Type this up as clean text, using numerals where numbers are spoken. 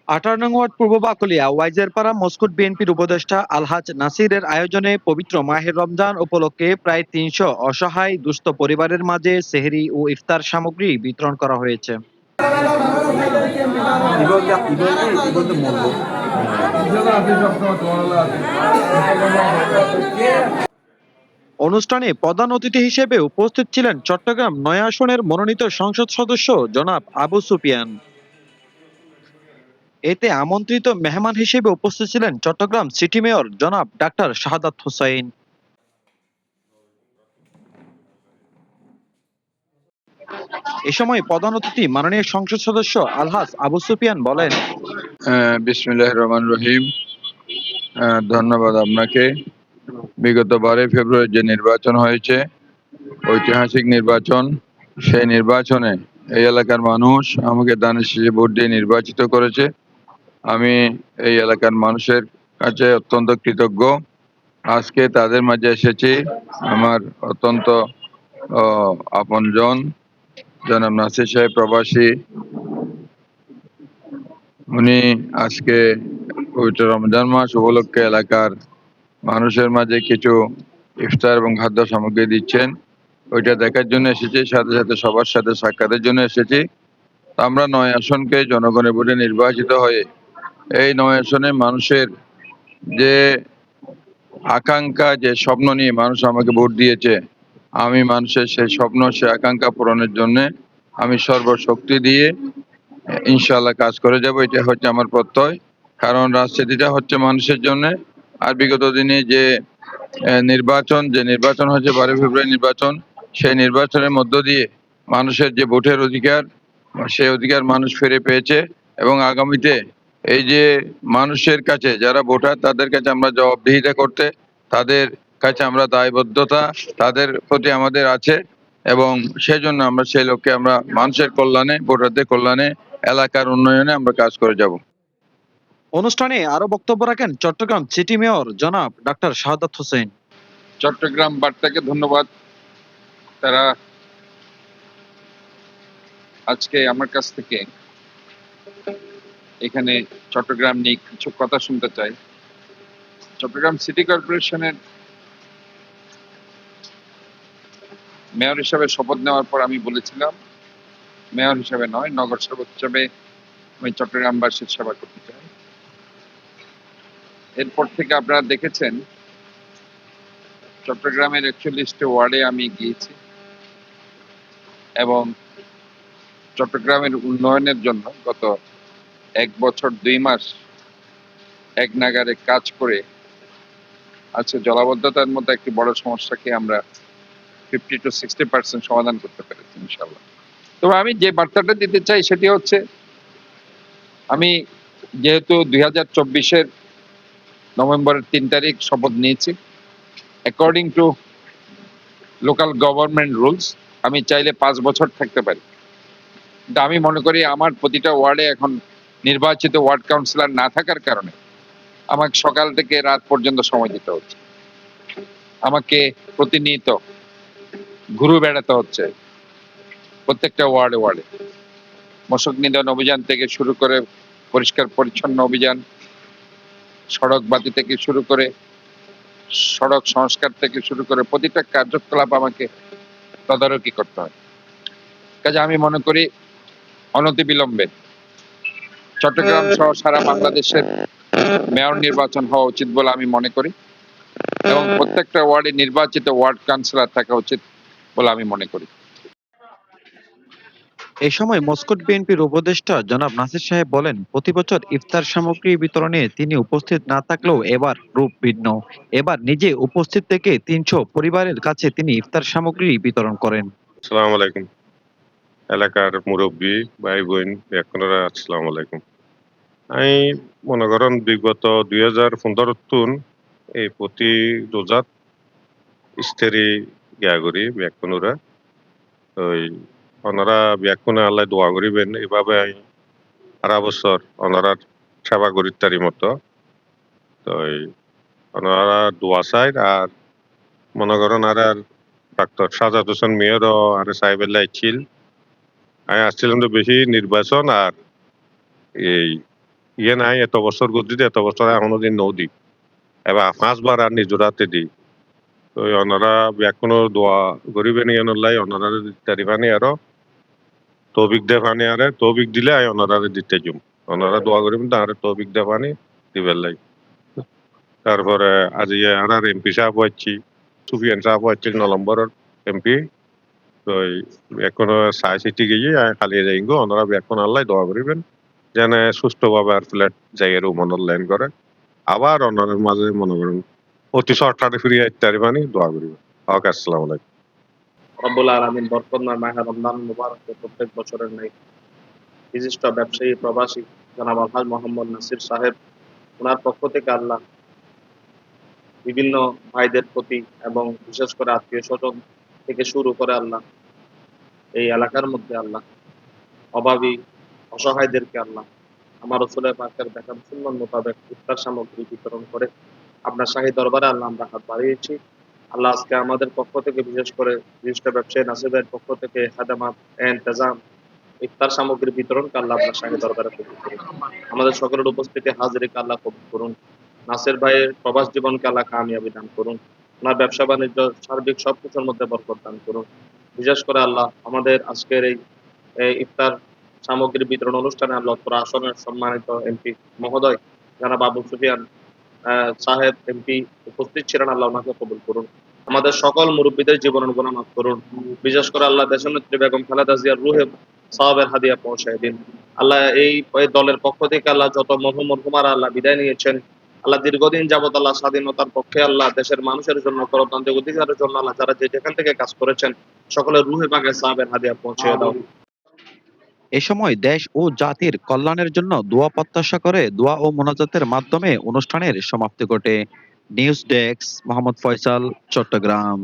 18 নং ওয়ার্ড পূর্ব বাকলিয়া ওয়াইজেরপাড়া মস্কুট বিএনপির উপদেষ্টা আলহাজ নাসিরের আয়োজনে পবিত্র মাহের রমজান উপলক্ষে প্রায় 300 অসহায় দুস্থ পরিবারের মাঝে সেহরি ও ইফতার সামগ্রী বিতরণ করা হয়েছে। অনুষ্ঠানে প্রধান অতিথি হিসেবে উপস্থিত ছিলেন চট্টগ্রাম ৯ আসনের মনোনীত সংসদ সদস্য জনাব আবু সুফিয়ান। এতে আমন্ত্রিত মেহমান হিসেবে উপস্থিত ছিলেন চট্টগ্রাম সিটি মেয়র জনাব ডাক্তার শাহাদাত হোসাইন। এ সময় প্রধান অতিথি মাননীয় সংসদ সদস্য আলহাজ আবু সুফিয়ান বলেন, বিসমিল্লাহির রহমানির রহিম। ধন্যবাদ আপনাকে। বিগত 12 ফেব্রুয়ারি যে নির্বাচন হয়েছে, ঐতিহাসিক নির্বাচন, সেই নির্বাচনে এই এলাকার মানুষ আমাকে দানের শীষে ভোট দিয়ে নির্বাচিত করেছে। আমি এই এলাকার মানুষের কাছে অত্যন্ত কৃতজ্ঞ। আজকে তাদের মাঝে এসেছি আমার অত্যন্ত আপনজন জনাব নাসির সাহেব প্রবাসী। উনি আজকে পবিত্র রমজান মাস উপলক্ষে এলাকার মানুষের মাঝে কিছু ইফতার এবং খাদ্য সামগ্রী দিচ্ছেন। ওইটা দেখার জন্য এসেছি, সাথে সাথে সবার সাথে সাক্ষাতের জন্য এসেছি। আমরা 9 আসনকে জনগণের ভোটে নির্বাচিত হয়ে এই 9 আসনে মানুষের যে আকাঙ্ক্ষা, যে স্বপ্ন নিয়ে মানুষ আমাকে ভোট দিয়েছে, আমি মানুষের সেই স্বপ্ন, সেই আকাঙ্ক্ষা পূরণের জন্য আমি সর্বশক্তি দিয়ে ইনশাআল্লাহ কাজ করে যাব। এটা হচ্ছে আমার প্রত্যয়। কারণ রাজনীতিটা হচ্ছে মানুষের জন্য। আর বিগত দিনে যে নির্বাচন হয়েছে 12 ফেব্রুয়ারি নির্বাচন, সেই নির্বাচনের মধ্য দিয়ে মানুষের যে ভোটের অধিকার, সেই অধিকার মানুষ ফিরে পেয়েছে। এবং আগামীতে এই যে মানুষের কাছে যারা ভোটার, তাদের কাছে আমরা জবাবদিহিতা করতে, তাদের কাছে আমরা দায়বদ্ধতা তাদের প্রতি আমাদের আছে। এবং সেজন্য আমরা সেই লক্ষ্যে আমরা মানুষের কল্যাণে, ভোটারদের কল্যাণে, এলাকার উন্নয়নে আমরা কাজ করে যাব। অনুষ্ঠানে আরো বক্তব্য রাখেন চট্টগ্রাম সিটি মেয়র জনাব ডাক্তার শাহাদাত হোসেন। চট্টগ্রাম বার্তাকে ধন্যবাদ। তারা আজকে আমার কাছ থেকে এখানে চট্টগ্রাম নিয়ে কিছু কথা শুনতে চাই। চট্টগ্রাম সিটি কর্পোরেশনের মেয়র হিসাবে শপথ নেওয়ার পর আমি বলেছিলাম, মেয়র হিসাবে নয়, নগর সেবক হিসাবে আমি চট্টগ্রামবাসীর সেবা করতে চাই। এরপর থেকে আপনারা দেখেছেন চট্টগ্রামের 41টি ওয়ার্ডে আমি গিয়েছি এবং চট্টগ্রামের উন্নয়নের জন্য গত 1 বছর 2 মাস এক নাগারে কাজ করে আজকে জলাবদ্ধতার মতো একটি বড় সমস্যাকে আমরা 50 to 60% সমাধান করতে পেরেছি ইনশাআল্লাহ। তবে আমি যে বার্তাটা দিতে চাই সেটি হচ্ছে, আমি যেহেতু 2024-এর নভেম্বরের 3 তারিখ শপথ নিয়েছি, according to local government rules আমি চাইলে 5 বছর থাকতে পারি। কিন্তু আমি মনে করি আমার প্রতিটা ওয়ার্ডে এখন নির্বাচিত ওয়ার্ড কাউন্সিলর না থাকার কারণে আমাকে সকাল থেকে রাত পর্যন্ত সময় দিতে হচ্ছে। আমাকে প্রতিনিয়ত ঘুরে বেড়াতে হচ্ছে প্রত্যেকটা ওয়ার্ডে ওয়ার্ডে। মশক নিধন অভিযান থেকে শুরু করে পরিষ্কার পরিচ্ছন্ন অভিযান, সড়ক বাতি থেকে শুরু করে সড়ক সংস্কার থেকে শুরু করে প্রতিটা কার্যকলাপ আমাকে তদারকি করতে হয়। কাজে আমি মনে করি অনতিবিলম্বে চট্টগ্রাম সহ সারা বাংলাদেশের মেয়র নির্বাচন হওয়া উচিত বলে আমি মনে করি এবং প্রত্যেকটা ওয়ার্ডে নির্বাচিত ওয়ার্ড কাউন্সিলর থাকা উচিত বলে আমি মনে করি। এ সময় মস্কুট বিএনপির উপদেষ্টা জনাব নাসির সাহেব বলেন, প্রতি বছর ইফতার সামগ্রী বিতরণে তিনি উপস্থিত না থাকলেও এবার রূপ ভিন্ন। এবার নিজে উপস্থিত থেকে 300 পরিবারের কাছে তিনি ইফতার সামগ্রী বিতরণ করেন। আসসালামু আলাইকুম। এলাকার মুরব্বী ভাই বোন আপনারা আসসালামু আলাইকুম। আমি মনে করেন বিগত 2015 এই প্রতি রোজাত ইস্তেরি গিয়া করি ব্যাকুনরা ওই ওনারা ব্যাকুনে আল্লাহ দোয়া করিবেন। এইভাবে আমি সারা বছর ওনারা সেবা করি তারি মতো। তো ওনারা দোয়া চাই। আর মনে করেন আর ডাক্তার সাজাদ হোসেন মেয়রও আর সাহেবেল্লা ছিল। আমি আসছিলাম তো বেশি নির্বাচন আর এই ইয়ে নাই এত বছর গতি এত বছর এখনো দিন নদী এবার 5 বার আর নিজরাতে দিই তো ওনারা এখনো দোয়া গরিবে নিয়ে নলাই ওনারা দিতে পানি আরো তৌফিক দে পানি আরে তৌফিক দিলে আই ওনারা দিতে জুম ওনারা দোয়া করিবেন তাহলে তৌফিক দে পানি দিবেন লাই তারপরে আজ আর এমপি সাহেব হচ্ছি সুফিয়ান সাহেব হচ্ছে 9 নম্বরের এমপি তো এখনো সাই সিটি গিয়ে খালি যাই গো ওনারা এখন আল্লাহ দোয়া করিবেন যেন সুস্থভাবে আর ফ্ল্যাট জায়গার মনোনয়ন করে আবার ওনাদের মাঝে মনে করেন অতি শর্টকাটে ফিরিয়ে আসতে পারি দোয়া করিবেন ওকে আসসালামু আলাইকুম রব্বুল আলামিন বরকতময় মাহে রমজান মুবারকে প্রত্যেক বছরের ন্যায় বিশিষ্ট ব্যবসায়ী প্রবাসী জনাব আলহাজ মোহাম্মদ নাসির সাহেব ওনার পক্ষ থেকে আল্লাহ বিভিন্ন ভাইদের প্রতি এবং বিশেষ করে আত্মীয় স্বজন থেকে শুরু করে আল্লাহ এই এলাকার মধ্যে আল্লাহ অভাবী অসহায়দেরকে আল্লাহ আমার রসুলের পাকের দেখার সুন্নাত মোতাবেক ইফতার সামগ্রী বিতরণ করে আপনার শাহী দরবারে আল্লাহ আমরা হাত বাড়িয়েছি আল্লাহ আজকে আমাদের পক্ষ থেকে বিশেষ করে বিশিষ্ট ব্যবসায়ী নাসিবের পক্ষ থেকে খাদামাত ইন্তেজাম ইফতার সামগ্রী বিতরণকে আল্লাহ আপনার শাহী দরবারে কবুল করুন আমাদের সকলের উপস্থিতি হাজিরিকে আল্লাহ কবুল করুন নাসির ভাইয়ের প্রবাস জীবনকে আল্লাহ কামিয়াবি দান করুন ওনার ব্যবসা বাণিজ্য সার্বিক সবকিছুর মধ্যে বরকত দান করুন বিশেষ করে আল্লাহ আমাদের আজকের এই ইফতার সামগ্রী বিতরণ অনুষ্ঠানে আল্লাহ আসনের সম্মানিত এমপি মহোদয় জানাব আবু সুফিয়ান সাহেব এমপি উপস্থিত ছিলেন আল্লাহ ওনাকে কবুল করুন আমাদের সকল মুরব্বীদের জীবন গুনাহ মাফ করুন বিশেষ করে আল্লাহ দেশনেত্রী বেগম খালেদা জিয়ার রুহে সাওয়াবের হাদিয়া পৌঁছায় দিন আল্লাহ এই দলের পক্ষ থেকে আল্লাহ যত মরহুমারা আল্লাহ বিদায় নিয়েছেন আল্লাহ দীর্ঘদিন যাবত আল্লাহ স্বাধীনতার পক্ষে আল্লাহ দেশের মানুষের জন্য গণতান্ত্রিক অধিকারের জন্য আল্লাহ যারা যেখান থেকে কাজ করেছেন সকলের রুহে পাকে সাওয়াবের হাদিয়া পৌঁছে দাও এ সময় দেশ ও জাতির কল্যাণের জন্য দোয়া প্রত্যাশা করে দোয়া ও মোনাজাতের মাধ্যমে অনুষ্ঠানের সমাপ্তি ঘটে। News desk, Mohammad Faisal, Chittagong.